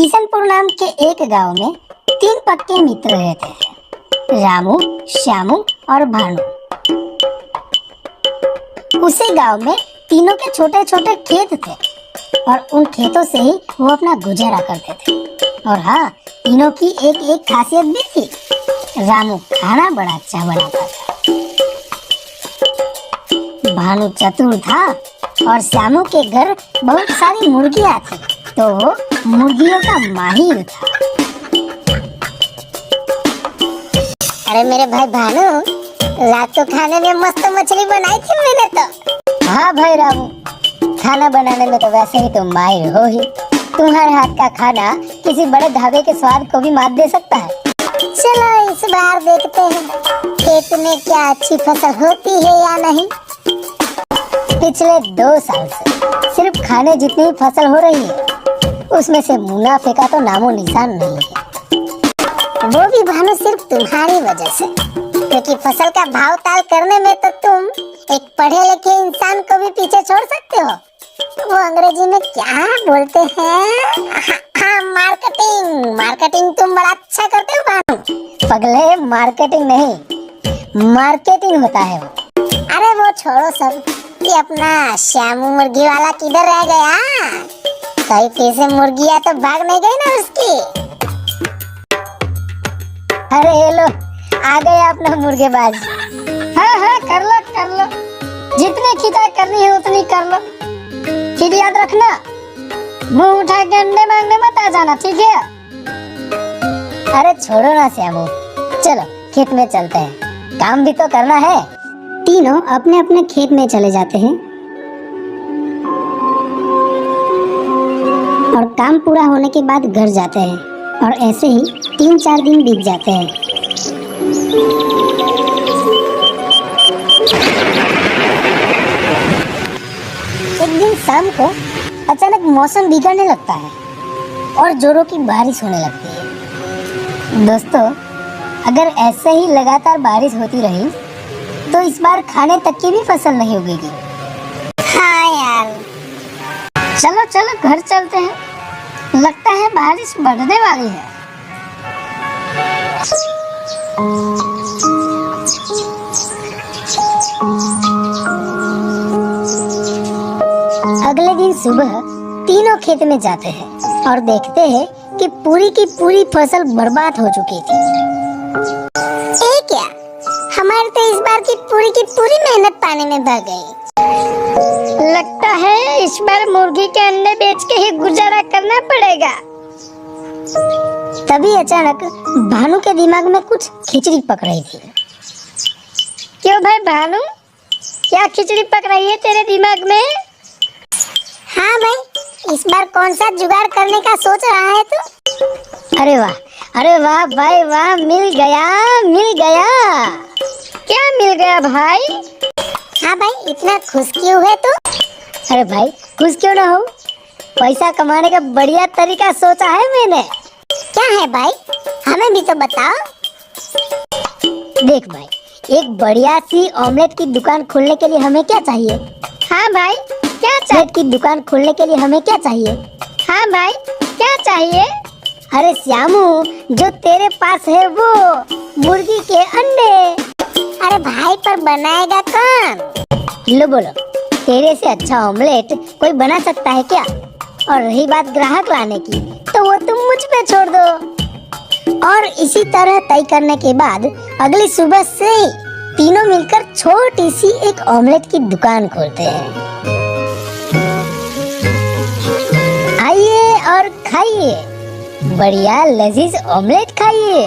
किशनपुर नाम के एक गांव में तीन पक्के मित्र रहते हैं, रामू, श्यामू और भानु। उसी गांव में तीनों के छोटे छोटे खेत थे और उन खेतों से ही वो अपना गुजारा करते थे। और हाँ, तीनों की एक एक खासियत भी थी। रामू खाना बड़ा अच्छा बनाता था, भानु चतुर था और श्यामू के घर बहुत सारी मुर्गियां थी तो वो मुर्गियों का माहिर था। अरे मेरे भाई भानु, रात को खाने में मस्त मछली बनाई थी मैंने तो। हाँ भाई रामू, खाना बनाने में तो वैसे ही तुम माहिर हो ही। तुम्हारे हाथ का खाना किसी बड़े ढाबे के स्वाद को भी मात दे सकता है। चलो इस बार देखते हैं खेत में क्या अच्छी फसल होती है या नहीं। पिछले 2 साल से सिर्फ खाने जितनी ही फसल हो रही है, उसमें से मुनाफे का तो नामो निशान नहीं है। वो भी भानु सिर्फ तुम्हारी वजह से, क्योंकि फसल का भाव ताल करने में तो तुम एक पढ़े लिखे इंसान को भी पीछे छोड़ सकते हो। वो अंग्रेजी में क्या बोलते हैं, हाँ मार्केटिंग। मार्केटिंग तुम बड़ा अच्छा करते हो भानु। पगले, मार्केटिंग नहीं, मार्केटिंग होता है वो। अरे वो छोड़ो सब, ये अपना श्यामू मुर्गी वाला किधर रह गया? कहीं फिर से मुर्गियां तो भाग नहीं गई ना उसकी? अरे ये लो, आ गए अपना मुर्गेबाज। हाँ हाँ, कर लो, जितनी खिंचाई करनी है उतनी कर लो। फिर याद रखना, मुंह उठा के अंडे मांगने मत आ जाना, ठीक है? अरे छोड़ो ना श्यामू, चलो खेत में चलते हैं, काम भी तो करना है। तीनों अपने अपने खेत में चले जाते हैं और काम पूरा होने के बाद घर जाते हैं और ऐसे ही 3-4 दिन बीत जाते हैं। एक दिन शाम को अचानक मौसम बिगड़ने लगता है और जोरों की बारिश होने लगती है। दोस्तों, अगर ऐसे ही लगातार बारिश होती रही तो इस बार खाने तक की भी फसल नहीं उगेगी। हाँ यार, चलो घर चलते हैं, लगता है बारिश बढ़ने वाली है। अगले दिन सुबह तीनों खेत में जाते हैं और देखते हैं कि पूरी की पूरी फसल बर्बाद हो चुकी थी। क्या हमारी तो इस बार की पूरी मेहनत पानी में बह गई। लगता है इस बार मुर्गी के अंडे बेच के ही गुजारा करना पड़ेगा। तभी अचानक भानु के दिमाग में कुछ खिचड़ी पक रही थी। क्यों भाई भानु, क्या खिचड़ी पक रही है तेरे दिमाग में? हाँ भाई, इस बार कौन सा जुगाड़ करने का सोच रहा है तू? अरे वाह भाई वाह, मिल गया। क्या मिल गया भाई? हाँ भाई, इतना खुश क्यों है तू? अरे भाई, खुश क्यों ना हो, पैसा कमाने का बढ़िया तरीका सोचा है मैंने। क्या है भाई, हमें भी तो बताओ। देख भाई, एक बढ़िया सी ऑमलेट की दुकान खोलने के लिए हमें क्या चाहिए? हाँ भाई, क्या ऑमलेट की दुकान खोलने के लिए हमें क्या चाहिए? हाँ भाई, क्या चाहिए? अरे श्यामू, जो तेरे पास है वो मुर्गी के अंडे। अरे भाई, पर बनाएगा कौन? लो बोलो, तेरे से अच्छा ऑमलेट कोई बना सकता है क्या? और रही बात ग्राहक लाने की, तो वो तुम मुझ पे छोड़ दो। और इसी तरह तय करने के बाद अगली सुबह से ही तीनों मिलकर छोटी सी एक ऑमलेट की दुकान खोलते हैं। आइए और खाइए, बढ़िया लजीज ऑमलेट खाइए।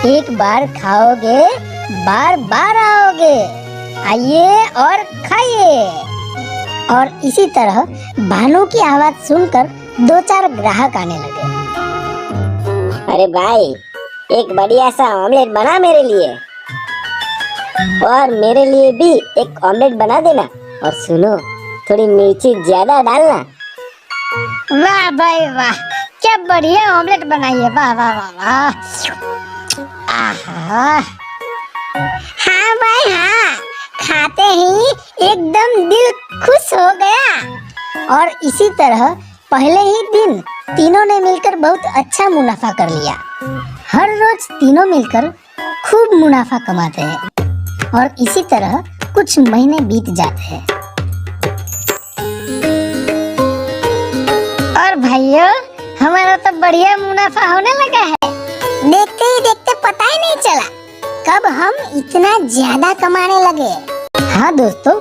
एक बार खाओगे बार बार आओगे। आइए और खाइए। और इसी तरह भानु की आवाज सुनकर 2-4 ग्राहक आने लगे। अरे भाई, एक बढ़िया सा ऑमलेट बना मेरे लिए, और मेरे लिए भी एक ऑमलेट बना देना। और सुनो, थोड़ी मिर्ची ज्यादा डालना। वाह भाई वाह, क्या बढ़िया ऑमलेट बनाई है, वाह वाह वाह वाह। आहा, हाँ भाई हाँ, खाते ही एकदम दिल खुश हो गया। और इसी तरह पहले ही दिन तीनों ने मिलकर बहुत अच्छा मुनाफा कर लिया। हर रोज तीनों मिलकर खूब मुनाफा कमाते हैं और इसी तरह कुछ महीने बीत जाते हैं। और भाइयों, हमारा तो बढ़िया मुनाफा होने लगा है। देखते ही देखते पता ही नहीं चला कब हम इतना ज्यादा कमाने लगे। हाँ दोस्तों,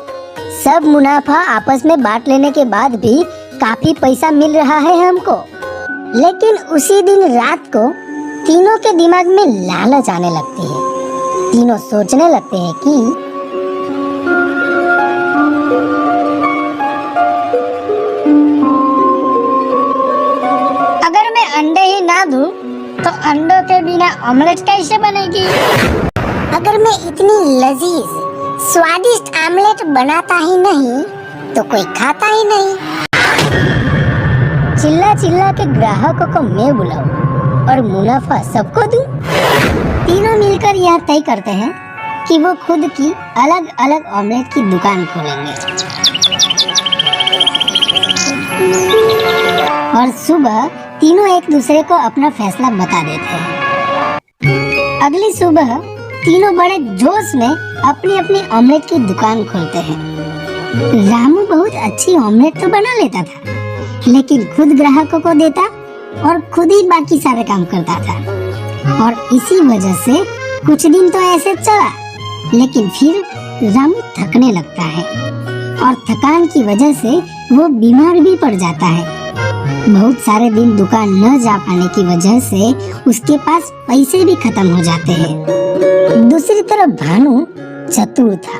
सब मुनाफा आपस में बांट लेने के बाद भी काफी पैसा मिल रहा है हमको। लेकिन उसी दिन रात को तीनों के दिमाग में लालच आने लगती है। तीनों सोचने लगते हैं कि अगर मैं अंडे ही ना दूं तो अंडों के बिना ऑमलेट कैसे बनेगी। अगर मैं इतनी लजीज स्वादिष्ट आमलेट बनाता ही नहीं तो कोई खाता ही नहीं। चिल्ला चिल्ला के ग्राहकों को मैं बुलाऊं और मुनाफा सबको दूं। तीनों मिलकर यह तय करते हैं कि वो खुद की अलग अलग ऑमलेट की दुकान खोलेंगे। और सुबह तीनों एक दूसरे को अपना फैसला बता देते हैं। अगली सुबह तीनों बड़े जोश में अपनी अपनी ऑमलेट की दुकान खोलते हैं। रामू बहुत अच्छी ऑमलेट तो बना लेता था, लेकिन खुद ग्राहकों को देता और खुद ही बाकी सारे काम करता था। और इसी वजह से कुछ दिन तो ऐसे चला, लेकिन फिर रामू थकने लगता है और थकान की वजह से वो बीमार भी पड़ जाता है। बहुत सारे दिन दुकान न जा पाने की वजह से उसके पास पैसे भी खत्म हो जाते हैं। दूसरी तरफ भानु चतुर था,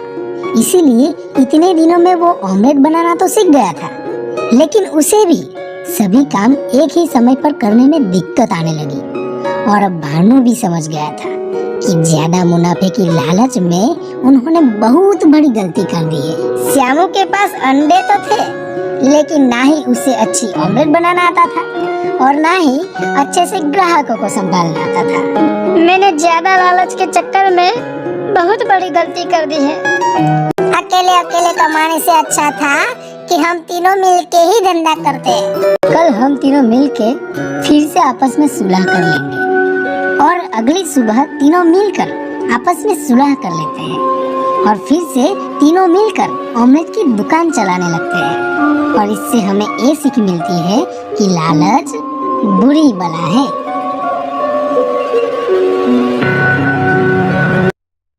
इसीलिए इतने दिनों में वो ऑमलेट बनाना तो सीख गया था, लेकिन उसे भी सभी काम एक ही समय पर करने में दिक्कत आने लगी। और अब भानु भी समझ गया था कि ज्यादा मुनाफे की लालच में उन्होंने बहुत बड़ी गलती कर दी है। श्यामू के पास अंडे तो थे, लेकिन ना ही उसे अच्छी ऑमलेट बनाना आता था और ना ही अच्छे से ग्राहकों को संभालना आता था। मैंने ज्यादा लालच के चक्कर में बहुत बड़ी गलती कर दी है। अकेले अकेले कमाने से अच्छा था कि हम तीनों मिलके ही धंधा करते। कल हम तीनों मिलके फिर से आपस में सुलह कर लेंगे और अगली सुबह तीनों मिलकर आपस में सुलह कर लेते हैं और फिर से तीनों मिलकर ऑमलेट की दुकान चलाने लगते हैं। और इससे हमें ये सीख मिलती है कि लालच बुरी बला है।